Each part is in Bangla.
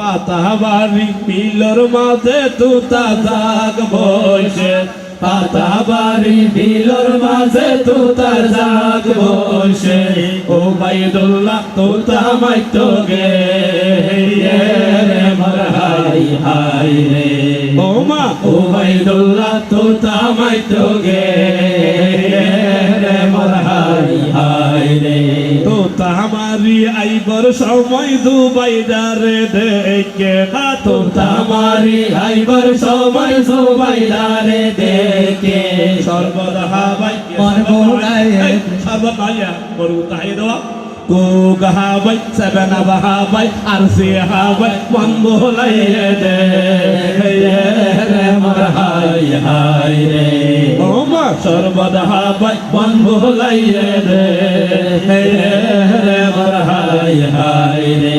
পাতাবাড়ি বিলর মাঝে তুতা জাগ বসে, পাতাবাড়ি বিলর মাঝে তুতা জাগ বসে, ওবাইদুল্লাহ তুতা মাইতো গে রে মর হাই হাই রে। ও মা ওবাইদুল্লাহ তুতা মাইতো গে রে মর হাই হাই রে। তুতা আমারি আইবার সময় জুবাইদারে দেখে, তুতা আমারি আইবার সময় জুবাইদারে দেখে, সর্বদা হাবাই মরবুলাই সর্বদায়া মরুতাই দোয়া কো গাহাবাই সেবেনা বাহাবাই আরসি হাবাই মন বলাই দে রে মর হাই হাই রে। ও মা সর্বদা হাবাই মন বলাই দে রে মর হাই হাই রে।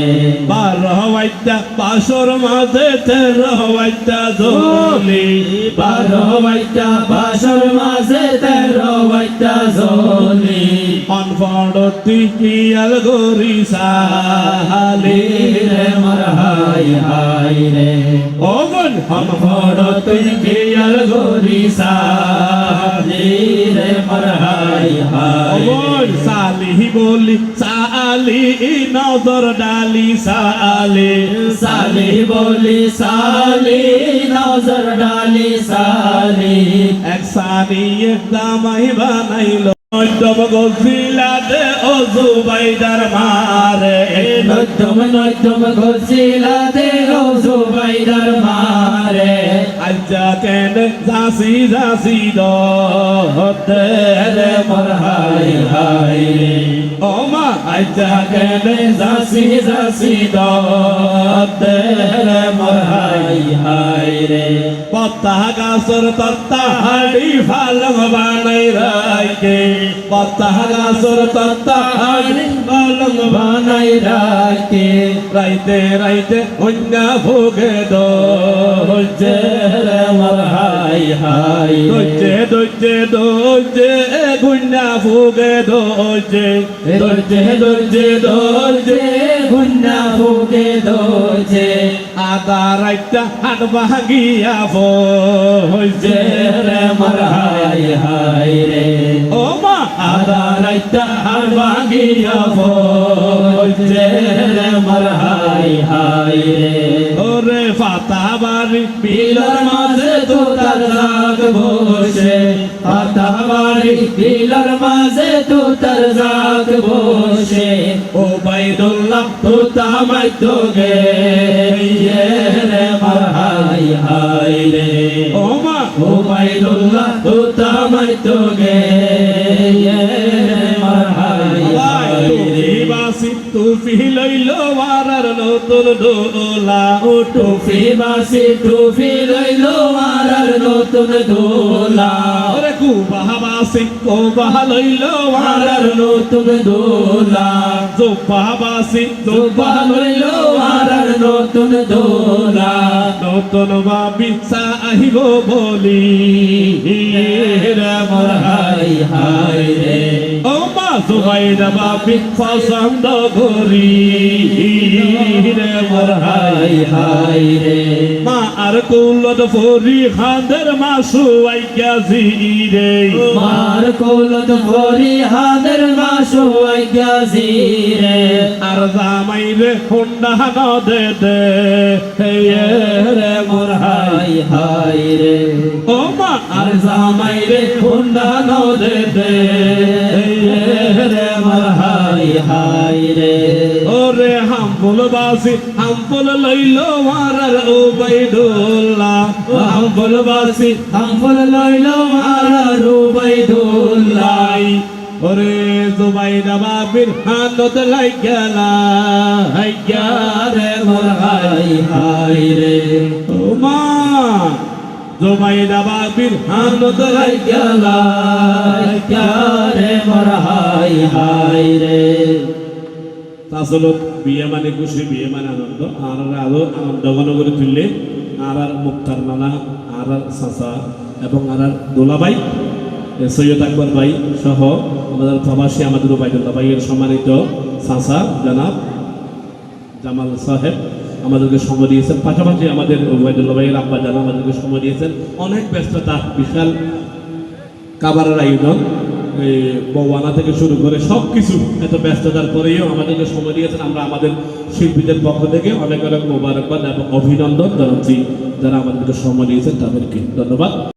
বারোয়াইটা পাশর মাঝে তেরোয়াইটা জলি, বারোয়াইটা পাশর মাঝে তেরোয়াইটা জলি, অনফড়তি কিয়াল গরি সাহালি রে মর হাই হাই রে। ও বোন অনফড়তি কিয়াল গরি সাহালি রে মর হাই হাই। ও বোন সালিহি বলি সালি নজর ডালি সালি, সালি বলি সালি নজর ডালি সালি, এক সালি দামাই বানাইলো নৈতম গছিলাতে ও জুবাইদার মারে, নৈতম গছিলাতে ও জুবাইদার মারে, আজ্জা কেন জাসি জাসি দতে রে মর হাই হাই রে। ও মা আজ্জা কেন জাসি জাসি দতে রে মর হাই হাই রে। পত্তা গাছর তত্তা হাড়ি ফালং বানাই রাইকে, পত্তা গাছর তত্তা হাড়ি ফালং বানাই রাইকে, রাইতে রাইতে অন্যা ভোগে দোজে রে মর হাই হাই। দোজে দোজে দোজে গুন্যা ভোগে দোজে, দোজে দোজে দোজে গুন্যা ভোগে দোজে, আদা রাইতা হাত ভাগিয়া ভোজে রে মর হাই হাই রে। ও মা আদা রাইতা হাত ভাগিয়া ভোজে রে মর হাই হাই রে। ওরে পাতাবাড়ি বিলর মাঝে তুতার জাগ বসে, পাতাবাড়ি বিলর মাঝে তুতার জাগ বসে, ওবাইদুল্লাহ তুতা মাইতো গে রে মর হাই হাই রে। ও মা ওবাইদুল্লাহ তুতা মাইতো গে রে মর হাই হাই রে। বাসি টুপি লইলো মারার নতুন দোলা, ও টুপি বাসি টুপি লইলো মারার নতুন দোলা, ওরে কুবাহ বাসি কুবাহ লইলো মারার নতুন দোলা, জুব্বাহ বাসি জুব্বাহ লইলো মারার নতুন দোলা, নতুন বাবি আহিব বলি রে মর হাই হাই রে। ও মা জুবাইদা বাবি পছন্দ করি রে মর হাই হাই রে। মা আর কৌলত ফরি হাঁদের মাসু আইগাজি রে, মার কৌলত ফরি হাঁদের মাসু আইগাজি রে, আর জামাই রে হুন্ডা নদে দে রে মর হাই হাই রে। ও মা আর জামাই রে হুন্ডা নদে দে রে মর হাই হাই রে। ওরে হামফুল বাসি হামফুল লইলো মারার ওবাইদুল্লাহ, হামফুল বাসি হামফুল লইলো মারার ওবাইদুল্লাহ, ওরে জুবাইদা বাবির হানত লাইগালা হাইগা রে মর হাই হাই রে। ও মা জুবাইদা বাবির হানত লাইগালা হাইগা রে মর হাই হাই রে। আসলে বিয়ে মানে খুশি, বিয়ে মানে আনন্দ, আর আরো আনন্দ ঘন করে তুললে আর মুক্তার নানা আর চাচা এবং আর দোলাবাই সৈয়দ আকবর ভাই সহ আমাদের প্রবাসী আমাদের ওবাইদুল্লাহ ভাইয়ের সম্মানিত চাচা জনাব জামাল সাহেব আমাদেরকে সময় দিয়েছেন, পাশাপাশি আমাদের ওবায়দুল্লাহ ভাইয়ের আব্বা যারা আমাদেরকে সময় দিয়েছেন। অনেক ব্যস্ততা, বিশাল কাবারের আয়োজন, বওয়ানা থেকে শুরু করে সব কিছু, এত ব্যস্ততার পরেও আমাদেরকে সময় দিয়েছেন। আমরা আমাদের শিল্পীদের পক্ষ থেকে অনেক অনেক মোবারকবাদ এবং অভিনন্দন জানাচ্ছি যারা আমাদেরকে সময় দিয়েছেন, তাদেরকে ধন্যবাদ।